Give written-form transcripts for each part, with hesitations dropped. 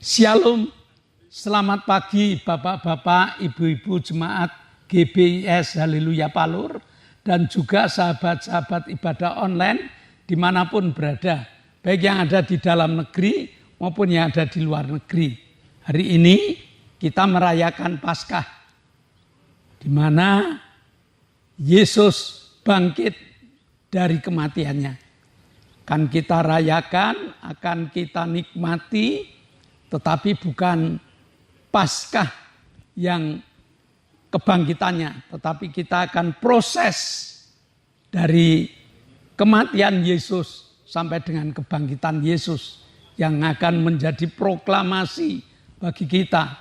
Shalom, selamat pagi Bapak-Bapak, Ibu-Ibu Jemaat GBIS Haleluya Palur dan juga sahabat-sahabat ibadah online dimanapun berada, baik yang ada di dalam negeri maupun yang ada di luar negeri. Hari ini kita merayakan Paskah, di mana Yesus bangkit dari kematiannya. Akan kita rayakan, akan kita nikmati, tetapi bukan Paskah yang kebangkitannya, tetapi kita akan proses dari kematian Yesus sampai dengan kebangkitan Yesus yang akan menjadi proklamasi bagi kita,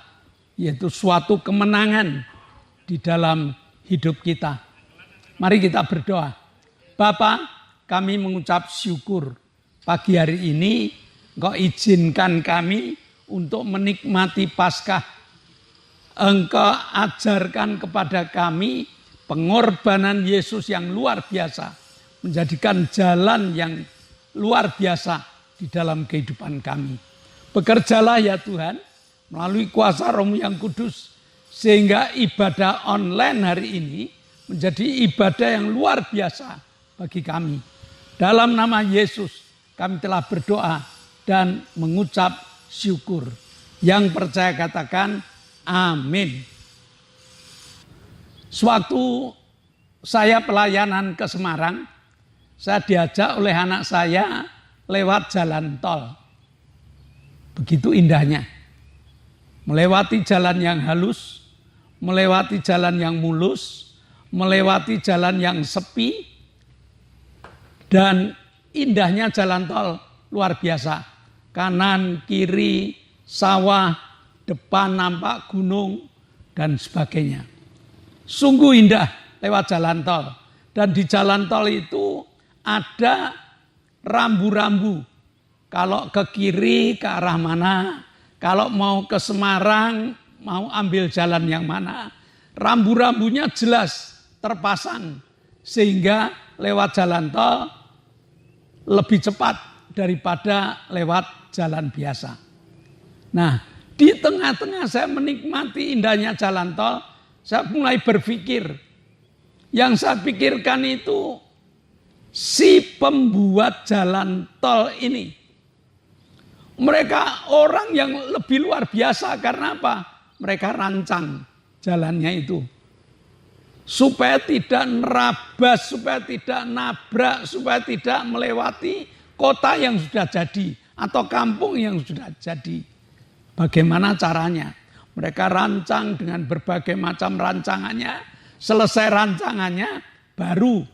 yaitu suatu kemenangan di dalam hidup kita. Mari kita berdoa. Bapa, kami mengucap syukur pagi hari ini Engkau izinkan kami untuk menikmati Paskah. Engkau ajarkan kepada kami pengorbanan Yesus yang luar biasa, menjadikan jalan yang luar biasa di dalam kehidupan kami. Bekerjalah ya Tuhan, melalui kuasa Roh-Mu yang kudus, sehingga ibadah online hari ini menjadi ibadah yang luar biasa bagi kami. Dalam nama Yesus kami telah berdoa dan mengucap syukur. Yang percaya katakan amin. Sewaktu saya pelayanan ke Semarang, saya diajak oleh anak saya lewat jalan tol. Begitu indahnya. Melewati jalan yang halus, melewati jalan yang mulus, melewati jalan yang sepi, dan indahnya jalan tol luar biasa. Kanan, kiri, sawah, depan nampak gunung, dan sebagainya. Sungguh indah lewat jalan tol. Dan di jalan tol itu ada rambu-rambu. Kalau ke kiri ke arah mana, kalau mau ke Semarang mau ambil jalan yang mana. Rambu-rambunya jelas terpasang sehingga lewat jalan tol lebih cepat daripada lewat jalan biasa. Nah, di tengah-tengah saya menikmati indahnya jalan tol, saya mulai berpikir. Yang saya pikirkan itu si pembuat jalan tol ini. Mereka orang yang lebih luar biasa karena apa? Mereka rancang jalannya itu. Supaya tidak nerabas, supaya tidak nabrak, supaya tidak melewati kota yang sudah jadi atau kampung yang sudah jadi. Bagaimana caranya? Mereka rancang dengan berbagai macam rancangannya. Selesai rancangannya, baru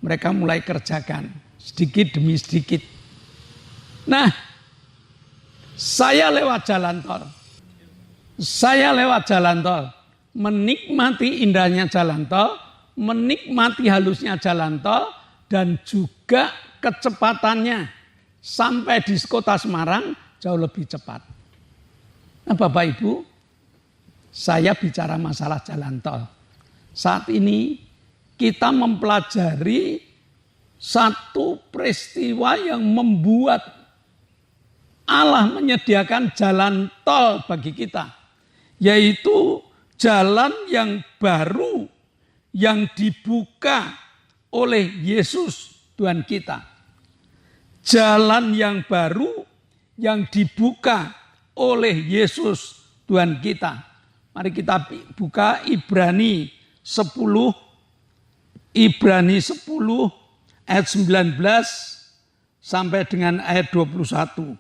mereka mulai kerjakan sedikit demi sedikit. Nah, saya lewat jalan tol. Saya lewat jalan tol. Menikmati indahnya jalan tol, menikmati halusnya jalan tol, dan juga kecepatannya sampai di kota Semarang jauh lebih cepat. Nah Bapak Ibu, saya bicara masalah jalan tol. Saat ini kita mempelajari satu peristiwa yang membuat Allah menyediakan jalan tol bagi kita. Yaitu jalan yang baru yang dibuka oleh Yesus Tuhan kita. Jalan yang baru yang dibuka oleh Yesus Tuhan kita. Mari kita buka Ibrani 10 ayat 19 sampai dengan ayat 21.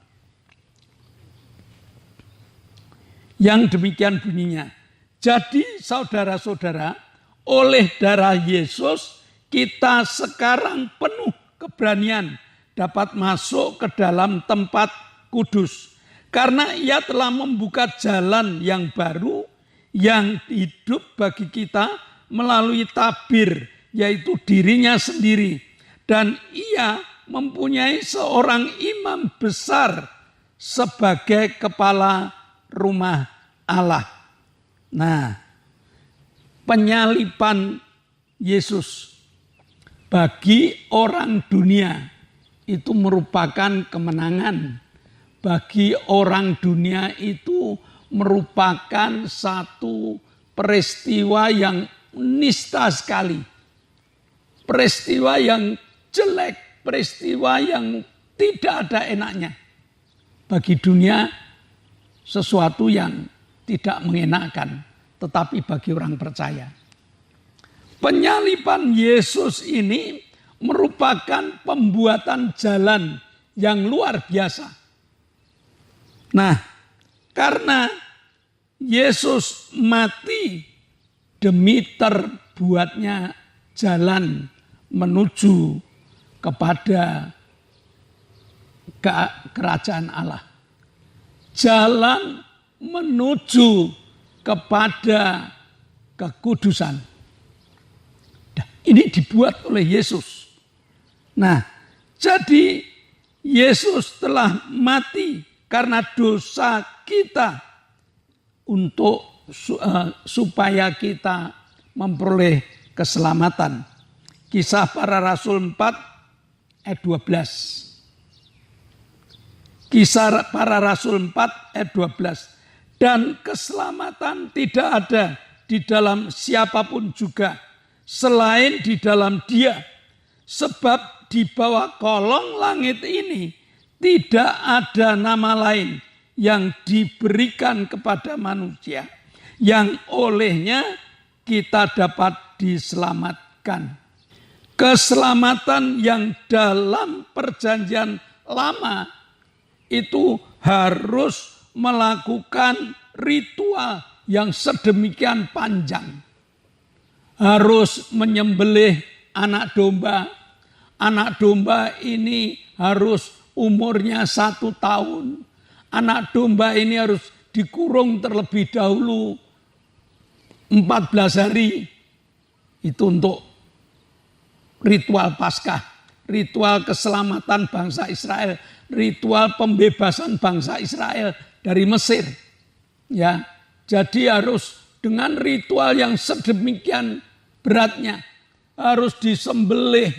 Yang demikian bunyinya. Jadi saudara-saudara, oleh darah Yesus kita sekarang penuh keberanian dapat masuk ke dalam tempat kudus. Karena ia telah membuka jalan yang baru yang hidup bagi kita melalui tabir, yaitu dirinya sendiri. Dan ia mempunyai seorang imam besar sebagai kepala rumah Allah. Nah, penyaliban Yesus bagi orang dunia itu merupakan kemenangan. bagi orang dunia itu merupakan satu peristiwa yang nista sekali. Peristiwa yang jelek, peristiwa yang tidak ada enaknya. Bagi dunia sesuatu yang tidak mengenakan, tetapi bagi orang percaya. Penyaliban Yesus ini merupakan pembuatan jalan yang luar biasa. Nah, karena Yesus mati demi terbuatnya jalan menuju kepada kerajaan Allah. Jalan menuju kepada kekudusan. Ini dibuat oleh Yesus. Nah, jadi Yesus telah mati karena dosa kita untuk supaya kita memperoleh keselamatan. Kisah Para Rasul 4 ayat 12. Kisah Para Rasul 4 ayat 12. Dan keselamatan tidak ada di dalam siapapun juga selain di dalam Dia. Sebab di bawah kolong langit ini tidak ada nama lain yang diberikan kepada manusia yang olehnya kita dapat diselamatkan. Keselamatan yang dalam perjanjian lama itu harus melakukan ritual yang sedemikian panjang. Harus menyembelih anak domba. Anak domba ini harus umurnya 1 tahun. Anak domba ini harus dikurung terlebih dahulu 14 hari. Itu untuk ritual Paskah, ritual keselamatan bangsa Israel, ritual pembebasan bangsa Israel dari Mesir. Ya, jadi harus dengan ritual yang sedemikian beratnya, harus disembelih,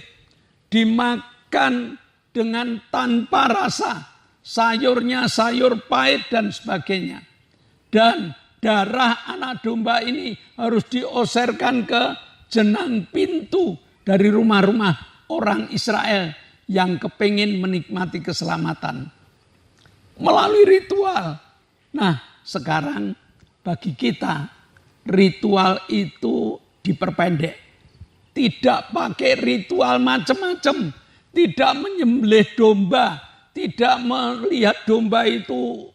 dimakan dengan tanpa rasa, sayurnya sayur pahit dan sebagainya. Dan darah anak domba ini harus dioserkan ke jenang pintu dari rumah-rumah orang Israel yang kepingin menikmati keselamatan. Melalui ritual. Nah, sekarang bagi kita ritual itu diperpendek. Tidak pakai ritual macam-macam. Tidak menyembelih domba. Tidak melihat domba itu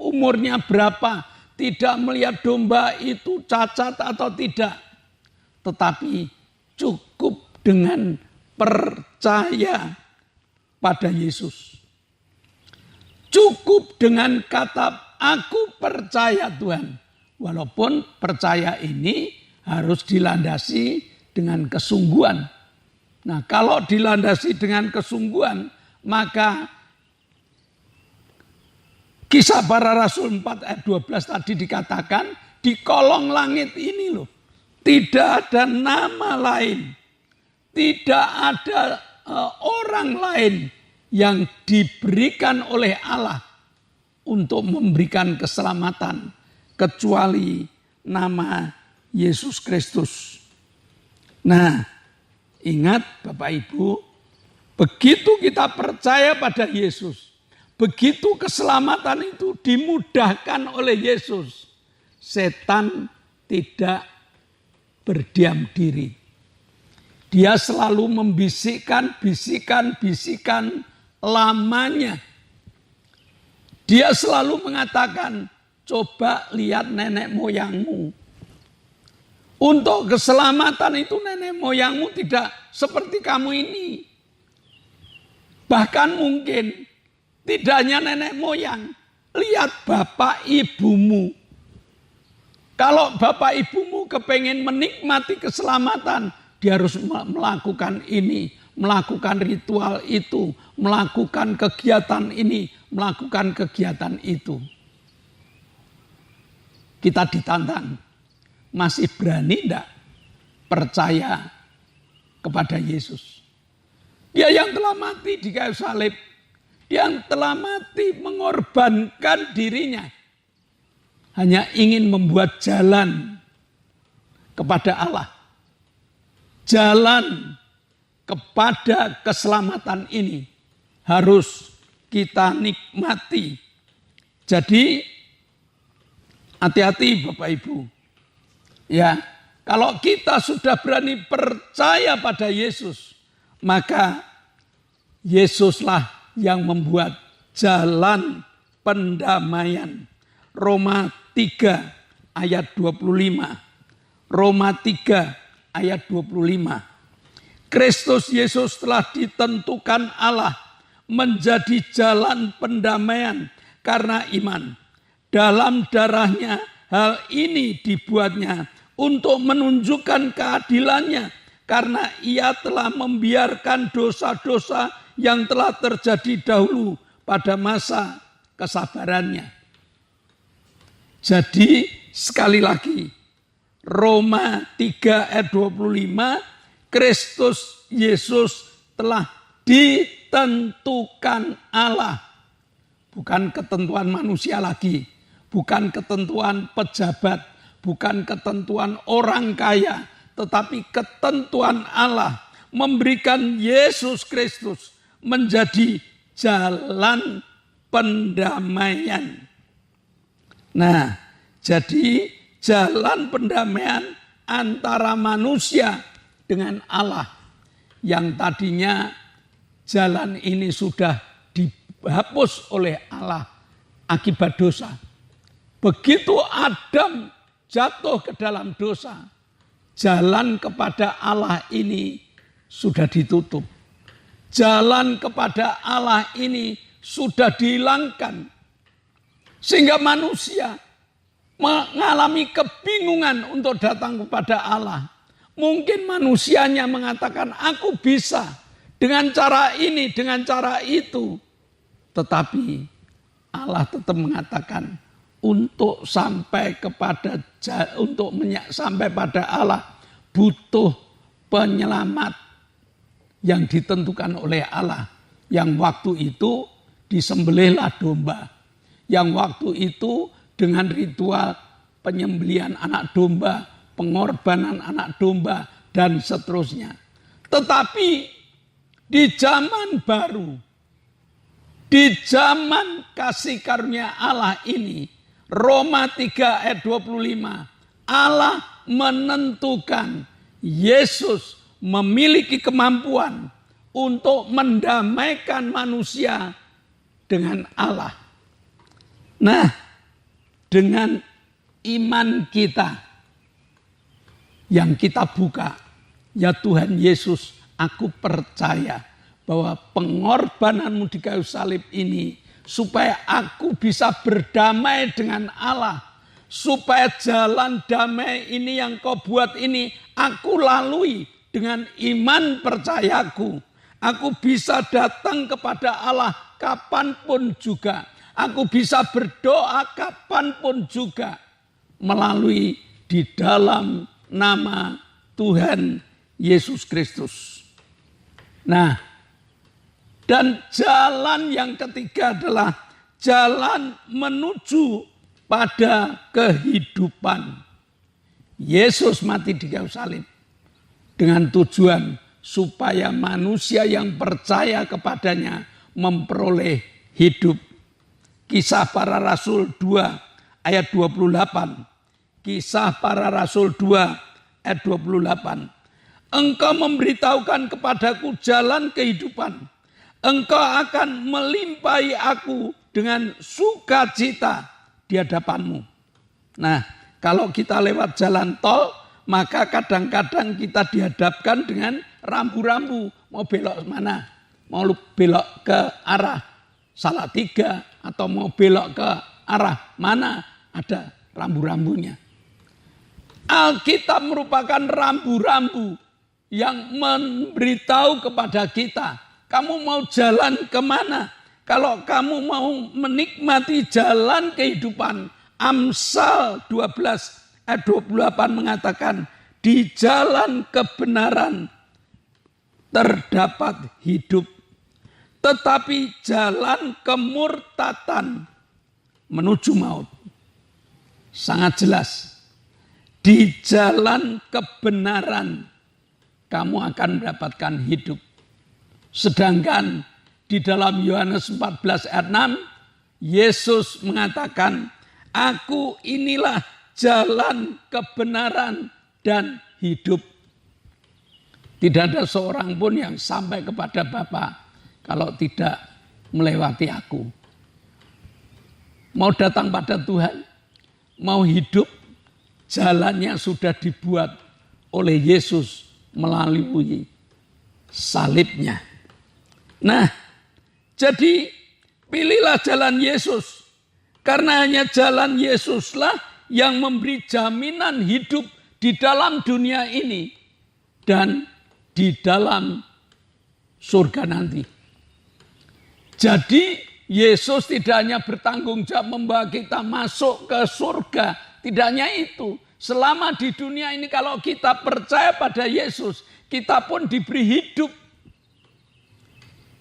umurnya berapa. Tidak melihat domba itu cacat atau tidak. Tetapi cukup dengan percaya pada Yesus. Cukup dengan kata aku percaya Tuhan. Walaupun percaya ini harus dilandasi dengan kesungguhan. Nah, kalau dilandasi dengan kesungguhan, maka Kisah Para Rasul 4 ayat 12 tadi dikatakan, di kolong langit ini loh, tidak ada nama lain, tidak ada orang lain yang diberikan oleh Allah untuk memberikan keselamatan kecuali nama Yesus Kristus. Nah, ingat Bapak Ibu, begitu kita percaya pada Yesus, begitu keselamatan itu dimudahkan oleh Yesus, setan tidak berdiam diri. Dia selalu membisikkan bisikan lamanya. Dia selalu mengatakan, coba lihat nenek moyangmu. Untuk keselamatan itu nenek moyangmu tidak seperti kamu ini. Bahkan mungkin tidak hanya nenek moyang, lihat bapak ibumu. Kalau bapak ibumu kepengen menikmati keselamatan, dia harus melakukan ini, melakukan ritual itu, melakukan kegiatan ini, melakukan kegiatan itu. Kita ditantang, masih berani tidak percaya kepada Yesus? Dia yang telah mati di kayu salib, yang telah mati mengorbankan dirinya. Hanya ingin membuat jalan kepada Allah. Jalan kepada keselamatan ini harus kita nikmati. Jadi hati-hati Bapak Ibu. Ya, kalau kita sudah berani percaya pada Yesus, maka Yesuslah yang membuat jalan pendamaian. Roma 3 ayat 25. Roma 3 ayat 25. Kristus Yesus telah ditentukan Allah menjadi jalan pendamaian karena iman. Dalam darahnya hal ini dibuatnya untuk menunjukkan keadilannya karena ia telah membiarkan dosa-dosa yang telah terjadi dahulu pada masa kesabarannya. Jadi sekali lagi Roma 3 ayat 25, Kristus Yesus telah ditentukan Allah. Bukan ketentuan manusia lagi, bukan ketentuan pejabat, bukan ketentuan orang kaya, tetapi ketentuan Allah memberikan Yesus Kristus menjadi jalan pendamaian. Nah, jadi jalan pendamaian antara manusia dengan Allah yang tadinya jalan ini sudah dihapus oleh Allah akibat dosa. Begitu Adam jatuh ke dalam dosa, jalan kepada Allah ini sudah ditutup. Jalan kepada Allah ini sudah dihilangkan. Sehingga manusia mengalami kebingungan untuk datang kepada Allah. Mungkin manusianya mengatakan, aku bisa dengan cara ini, dengan cara itu. Tetapi Allah tetap mengatakan, sampai pada Allah butuh penyelamat yang ditentukan oleh Allah. Yang waktu itu disembelihlah domba. Yang waktu itu dengan ritual penyembelihan anak domba, pengorbanan anak domba, dan seterusnya. Tetapi di zaman baru, di zaman kasih karunia Allah ini, Roma 3 ayat 25, Allah menentukan Yesus memiliki kemampuan untuk mendamaikan manusia dengan Allah. Nah, dengan iman kita yang kita buka, ya Tuhan Yesus, aku percaya bahwa pengorbananmu di kayu salib ini supaya aku bisa berdamai dengan Allah, supaya jalan damai ini yang kau buat ini aku lalui dengan iman percayaku. Aku bisa datang kepada Allah kapanpun juga. Aku bisa berdoa kapanpun juga melalui di dalam nama Tuhan Yesus Kristus. Nah, dan jalan yang ketiga adalah jalan menuju pada kehidupan. Yesus mati di kayu salib dengan tujuan supaya manusia yang percaya kepadanya memperoleh hidup. Kisah Para Rasul 2 ayat 28. Kisah Para Rasul 2 ayat 28. Engkau memberitahukan kepadaku jalan kehidupan. Engkau akan melimpahi aku dengan sukacita di hadapanmu. Nah, kalau kita lewat jalan tol, maka kadang-kadang kita dihadapkan dengan rambu-rambu. Mau belok mana? Mau belok ke arah Salatiga atau mau belok ke arah mana? Ada rambu-rambunya. Alkitab merupakan rambu-rambu yang memberitahu kepada kita, kamu mau jalan kemana? Kalau kamu mau menikmati jalan kehidupan, Amsal 12 ayat 28 mengatakan, di jalan kebenaran terdapat hidup, tetapi jalan kemurtatan menuju maut. Sangat jelas. Di jalan kebenaran kamu akan mendapatkan hidup. Sedangkan di dalam Yohanes 14 ayat 6, Yesus mengatakan, aku inilah jalan kebenaran dan hidup. Tidak ada seorang pun yang sampai kepada Bapa kalau tidak melewati aku. Mau datang pada Tuhan, mau hidup, jalannya sudah dibuat oleh Yesus melalui salibnya. Nah, jadi pilihlah jalan Yesus. Karena hanya jalan Yesuslah yang memberi jaminan hidup di dalam dunia ini dan di dalam surga nanti. Jadi Yesus tidak hanya bertanggung jawab membawa kita masuk ke surga. Tidak hanya itu. Selama di dunia ini kalau kita percaya pada Yesus, kita pun diberi hidup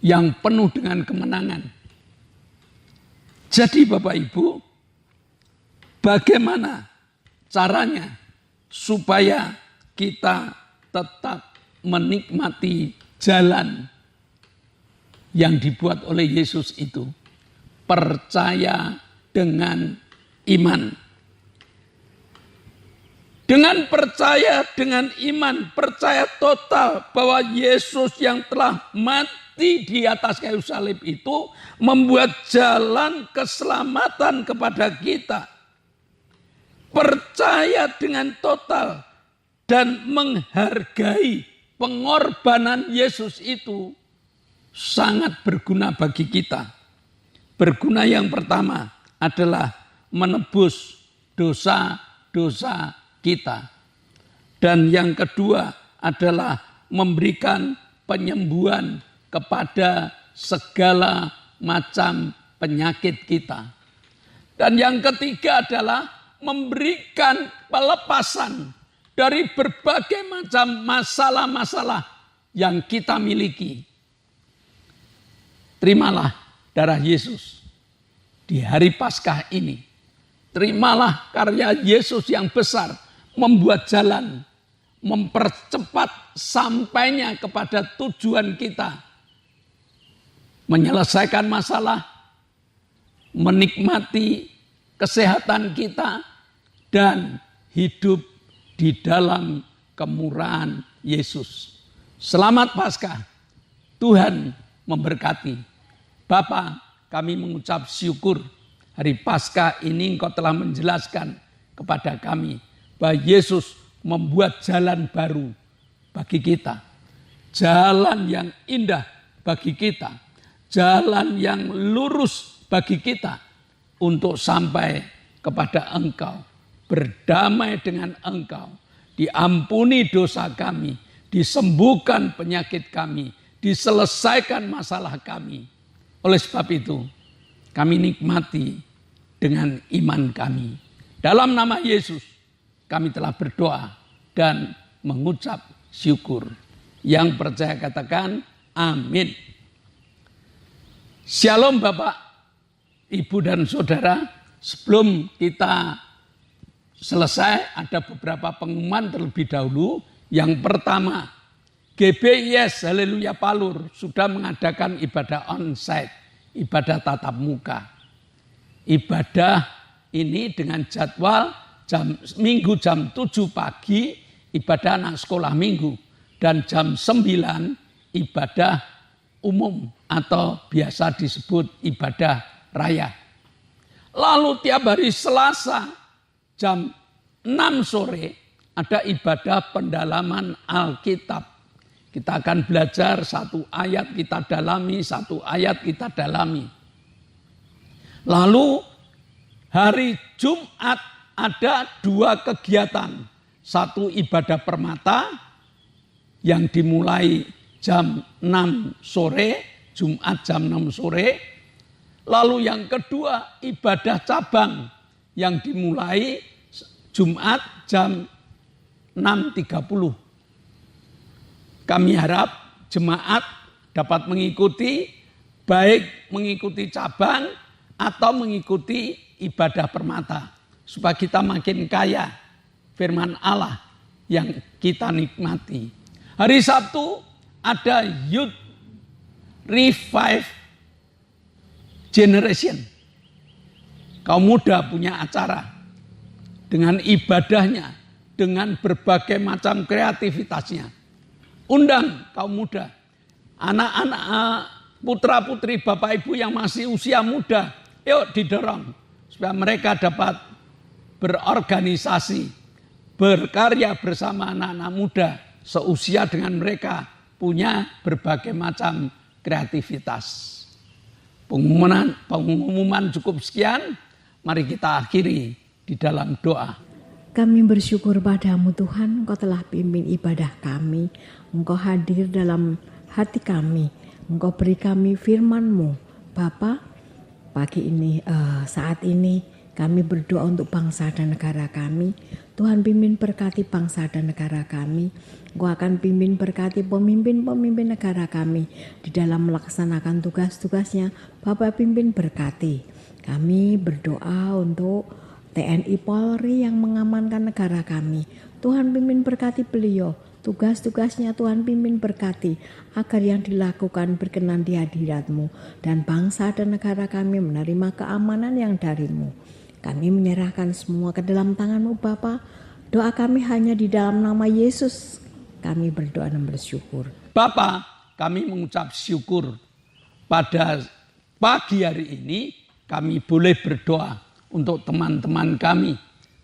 yang penuh dengan kemenangan. Jadi Bapak Ibu, bagaimana caranya supaya kita tetap menikmati jalan yang dibuat oleh Yesus itu? Percaya dengan iman. Dengan percaya dengan iman, percaya total bahwa Yesus yang telah mati di atas kayu salib itu membuat jalan keselamatan kepada kita. Percaya dengan total dan menghargai pengorbanan Yesus itu sangat berguna bagi kita. Berguna yang pertama adalah menebus dosa-dosa kita. Dan yang kedua adalah memberikan penyembuhan kepada segala macam penyakit kita. Dan yang ketiga adalah memberikan pelepasan dari berbagai macam masalah-masalah yang kita miliki. Terimalah darah Yesus di hari Paskah ini. Terimalah karya Yesus yang besar membuat jalan, mempercepat sampainya kepada tujuan kita. Menyelesaikan masalah, menikmati kesehatan kita, dan hidup di dalam kemurahan Yesus. Selamat Paskah, Tuhan memberkati. Bapa, kami mengucap syukur hari Paskah ini Engkau telah menjelaskan kepada kami bahwa Yesus membuat jalan baru bagi kita. Jalan yang indah bagi kita. Jalan yang lurus bagi kita untuk sampai kepada Engkau. Berdamai dengan Engkau. Diampuni dosa kami. Disembuhkan penyakit kami. Diselesaikan masalah kami. Oleh sebab itu, kami nikmati dengan iman kami. Dalam nama Yesus, kami telah berdoa dan mengucap syukur. Yang percaya katakan amin. Shalom Bapak, Ibu dan Saudara. Sebelum kita selesai, ada beberapa pengumuman terlebih dahulu. Yang pertama, GBIS Haleluya Palur sudah mengadakan ibadah onsite, ibadah tatap muka. Ibadah ini dengan jadwal Minggu jam 7 pagi, ibadah anak sekolah minggu. Dan jam 9 ibadah umum atau biasa disebut ibadah raya. Lalu tiap hari Selasa jam 6 sore ada ibadah pendalaman Alkitab. Kita akan belajar satu ayat kita dalami, satu ayat kita dalami. Lalu hari Jumat ada 2 kegiatan. Satu ibadah permata yang dimulai jam 6 sore, Jumat jam 6 sore. Lalu yang kedua ibadah cabang yang dimulai Jumat jam 6.30. Kami harap jemaat dapat mengikuti baik mengikuti cabang atau mengikuti ibadah permata, supaya kita makin kaya firman Allah yang kita nikmati. Hari Sabtu ada Youth Revive Generation. Kaum muda punya acara dengan ibadahnya, dengan berbagai macam kreativitasnya. Undang kaum muda, anak-anak, putra-putri, bapak ibu yang masih usia muda, yuk didorong supaya mereka dapat berorganisasi, berkarya bersama anak-anak muda seusia dengan mereka, punya berbagai macam kreativitas. Pengumuman cukup sekian, mari kita akhiri di dalam doa. Kami bersyukur padamu Tuhan, Engkau telah pimpin ibadah kami, Engkau hadir dalam hati kami, Engkau beri kami firman-Mu. Bapa, pagi ini, saat ini kami berdoa untuk bangsa dan negara kami. Tuhan pimpin berkati bangsa dan negara kami. Engkau akan pimpin berkati pemimpin-pemimpin negara kami di dalam melaksanakan tugas-tugasnya. Bapa pimpin berkati. Kami berdoa untuk TNI Polri yang mengamankan negara kami. Tuhan pimpin berkati beliau. Tugas-tugasnya Tuhan pimpin berkati agar yang dilakukan berkenan di hadirat-Mu. Dan bangsa dan negara kami menerima keamanan yang dari-Mu. Kami menyerahkan semua ke dalam tangan-Mu Bapa. Doa kami hanya di dalam nama Yesus. Kami berdoa dan bersyukur. Bapa, kami mengucap syukur pada pagi hari ini kami boleh berdoa untuk teman-teman kami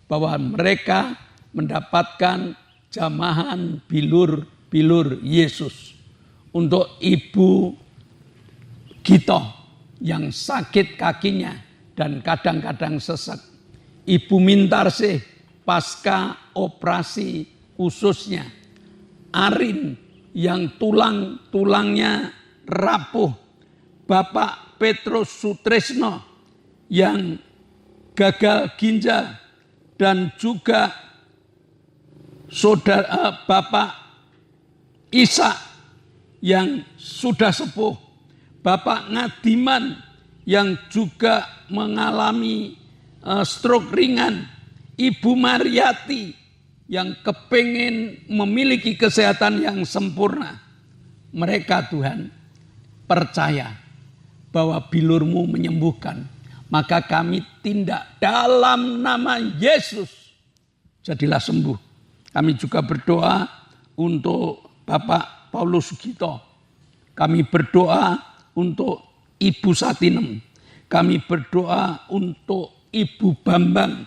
bahwa mereka mendapatkan jamahan bilur Yesus. Untuk Ibu Gito yang sakit kakinya dan kadang-kadang sesek. Ibu Mintarsih pasca operasi ususnya. Arin yang tulangnya rapuh. Bapak Petrus Sutrisno yang gagal ginjal, dan juga saudara Bapak Isa yang sudah sepuh, Bapak Ngadiman yang juga mengalami stroke ringan, Ibu Mariati yang kepingin memiliki kesehatan yang sempurna. Mereka Tuhan percaya bahwa bilur-Mu menyembuhkan. Maka kami tindak dalam nama Yesus. Jadilah sembuh. Kami juga berdoa untuk Bapak Paulus Sugito. Kami berdoa untuk Ibu Satinem. Kami berdoa untuk Ibu Bambang.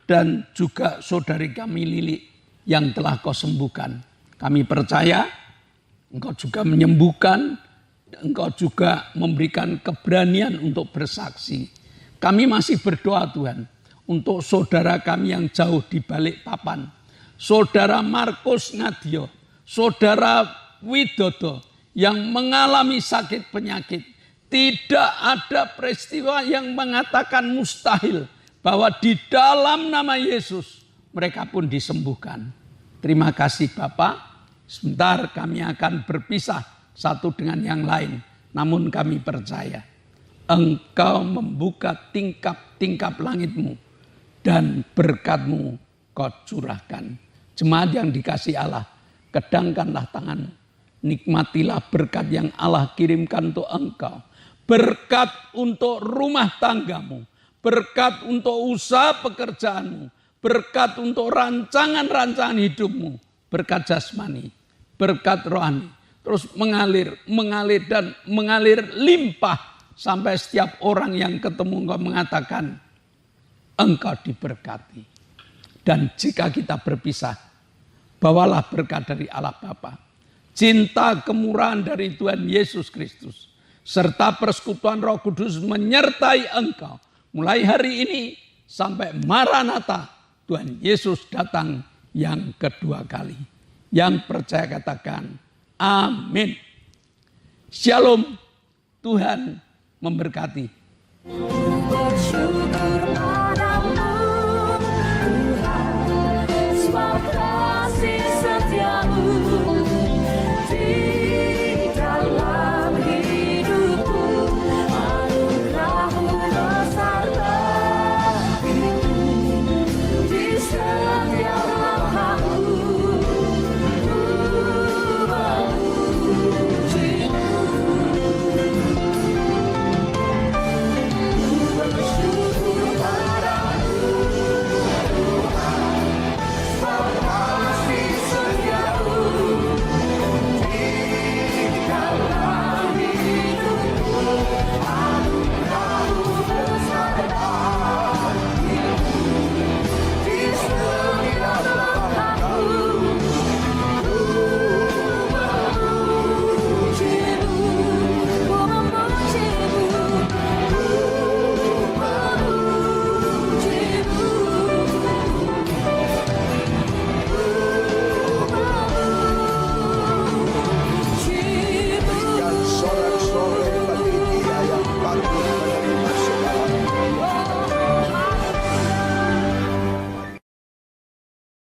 Dan juga saudari kami Lili yang telah Kau sembuhkan. Kami percaya Engkau juga menyembuhkan. Engkau juga memberikan keberanian untuk bersaksi. Kami masih berdoa Tuhan untuk saudara kami yang jauh di Balikpapan. Saudara Markus Ngadio, saudara Widodo yang mengalami sakit penyakit. Tidak ada peristiwa yang mengatakan mustahil bahwa di dalam nama Yesus mereka pun disembuhkan. Terima kasih Bapak. Sebentar kami akan berpisah satu dengan yang lain. Namun kami percaya Engkau membuka tingkap-tingkap langit-Mu dan berkat-Mu Kau curahkan. Jemaat yang dikasihi Allah, kedangkanlah tangan-Mu. Nikmatilah berkat yang Allah kirimkan untuk engkau. Berkat untuk rumah tanggamu. Berkat untuk usaha pekerjaanmu. Berkat untuk rancangan-rancangan hidupmu. Berkat jasmani, berkat rohani. Terus mengalir dan mengalir limpah sampai setiap orang yang ketemu engkau mengatakan engkau diberkati. Dan jika kita berpisah, bawalah berkat dari Allah Bapa, cinta kemurahan dari Tuhan Yesus Kristus, serta persekutuan Roh Kudus menyertai engkau mulai hari ini sampai Maranatha Tuhan Yesus datang yang kedua kali. Yang percaya katakan amin. Shalom. Tuhan memberkati.